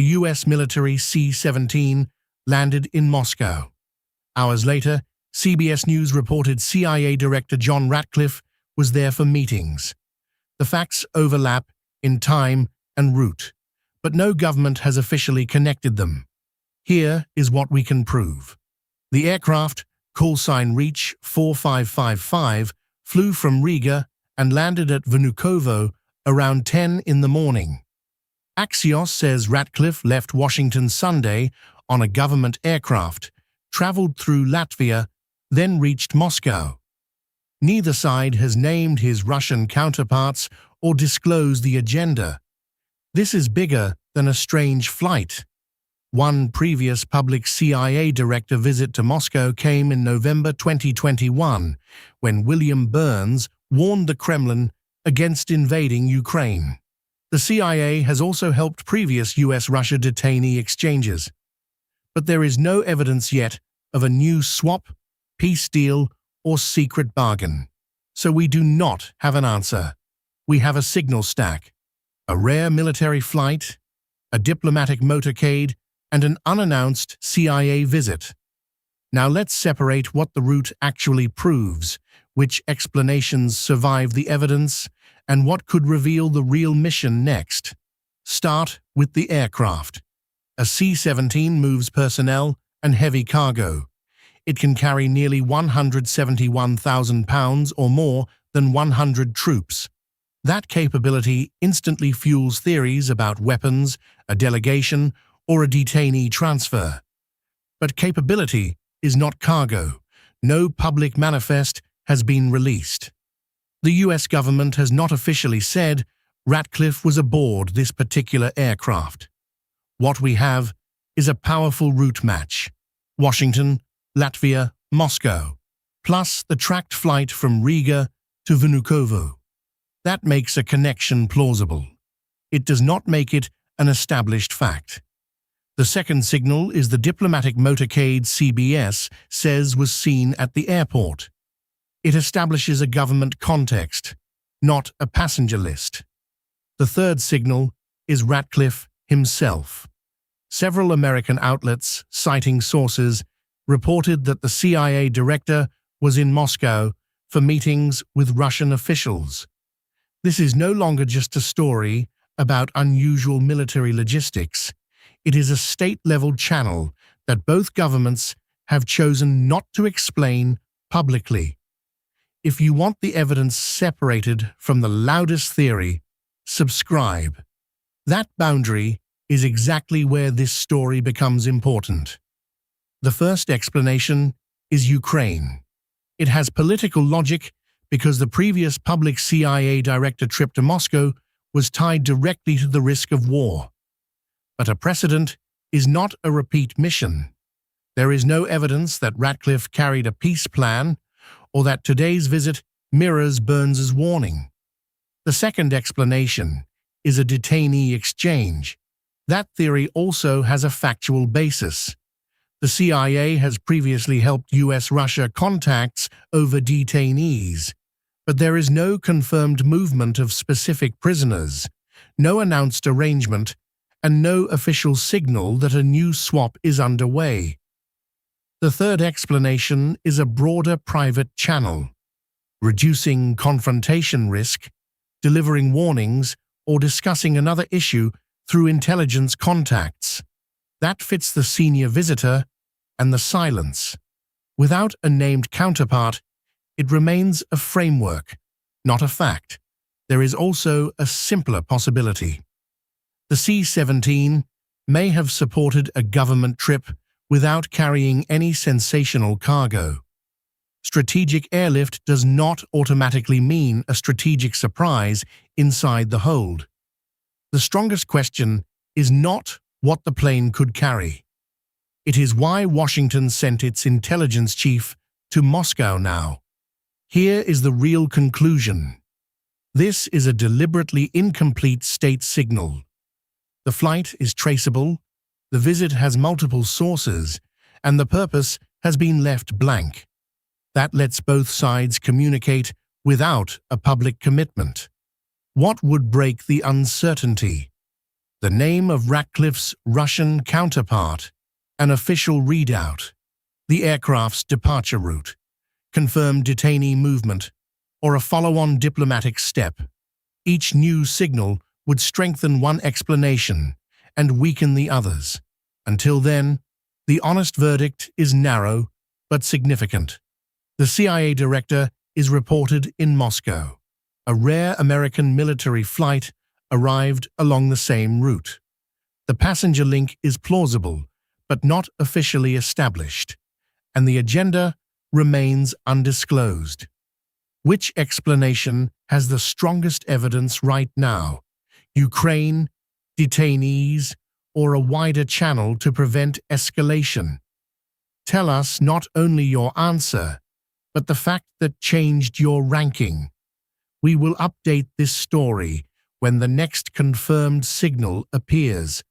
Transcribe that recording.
a U.S. military C-17 landed in Moscow. Hours later, CBS News reported CIA Director John Ratcliffe was there for meetings. The facts overlap in time and route, but no government has officially connected them. Here is what we can prove. The aircraft, call sign Reach 4555, flew from Riga and landed at Vnukovo around 10 in the morning. Axios says Ratcliffe left Washington Sunday on a government aircraft, traveled through Latvia, then reached Moscow. Neither side has named his Russian counterparts or disclosed the agenda. This is bigger than a strange flight. One previous public CIA director visit to Moscow came in November 2021, when William Burns warned the Kremlin against invading Ukraine. The CIA has also helped previous US-Russia detainee exchanges. But there is no evidence yet of a new swap, peace deal, or secret bargain. So we do not have an answer. We have a signal stack, a rare military flight, a diplomatic motorcade, and an unannounced CIA visit. Now let's separate what the route actually proves, which explanations survive the evidence, and what could reveal the real mission next. Start with the aircraft. A C-17 moves personnel and heavy cargo. It can carry nearly 171,000 pounds or more than 100 troops. That capability instantly fuels theories about weapons, a delegation, or a detainee transfer. But capability is not cargo. No public manifest has been released. The US government has not officially said Ratcliffe was aboard this particular aircraft. What we have is a powerful route match: Washington, Latvia, Moscow, plus the tracked flight from Riga to Vnukovo. That makes a connection plausible. It does not make it an established fact. The second signal is the diplomatic motorcade CBS says was seen at the airport. It establishes a government context, not a passenger list. The third signal is Ratcliffe himself. Several American outlets, citing sources, reported that the CIA director was in Moscow for meetings with Russian officials. This is no longer just a story about unusual military logistics. It is a state-level channel that both governments have chosen not to explain publicly. If you want the evidence separated from the loudest theory, subscribe. That boundary is exactly where this story becomes important. The first explanation is Ukraine. It has political logic because the previous public CIA director trip to Moscow was tied directly to the risk of war. But a precedent is not a repeat mission. There is no evidence that Ratcliffe carried a peace plan or that today's visit mirrors Burns's warning. The second explanation is a detainee exchange. That theory also has a factual basis. The CIA has previously helped US-Russia contacts over detainees, but there is no confirmed movement of specific prisoners, no announced arrangement, and no official signal that a new swap is underway. The third explanation is a broader private channel, reducing confrontation risk, delivering warnings, or discussing another issue through intelligence contacts. That fits the senior visitor and the silence. Without a named counterpart, it remains a framework, not a fact. There is also a simpler possibility. The C-17 may have supported a government trip without carrying any sensational cargo. Strategic airlift does not automatically mean a strategic surprise inside the hold. The strongest question is not what the plane could carry. It is why Washington sent its intelligence chief to Moscow now. Here is the real conclusion. This is a deliberately incomplete state signal. The flight is traceable, the visit has multiple sources, and the purpose has been left blank. That lets both sides communicate without a public commitment. What would break the uncertainty? The name of Ratcliffe's Russian counterpart, an official readout, the aircraft's departure route, confirmed detainee movement, or a follow-on diplomatic step. Each new signal would strengthen one explanation and weaken the others. Until then, the honest verdict is narrow but significant. The CIA director is reported in Moscow. A rare American military flight arrived along the same route. The passenger link is plausible but not officially established, and the agenda remains undisclosed. Which explanation has the strongest evidence right now? Ukraine, detainees, or a wider channel to prevent escalation? Tell us not only your answer, but the fact that changed your ranking. We will update this story when the next confirmed signal appears.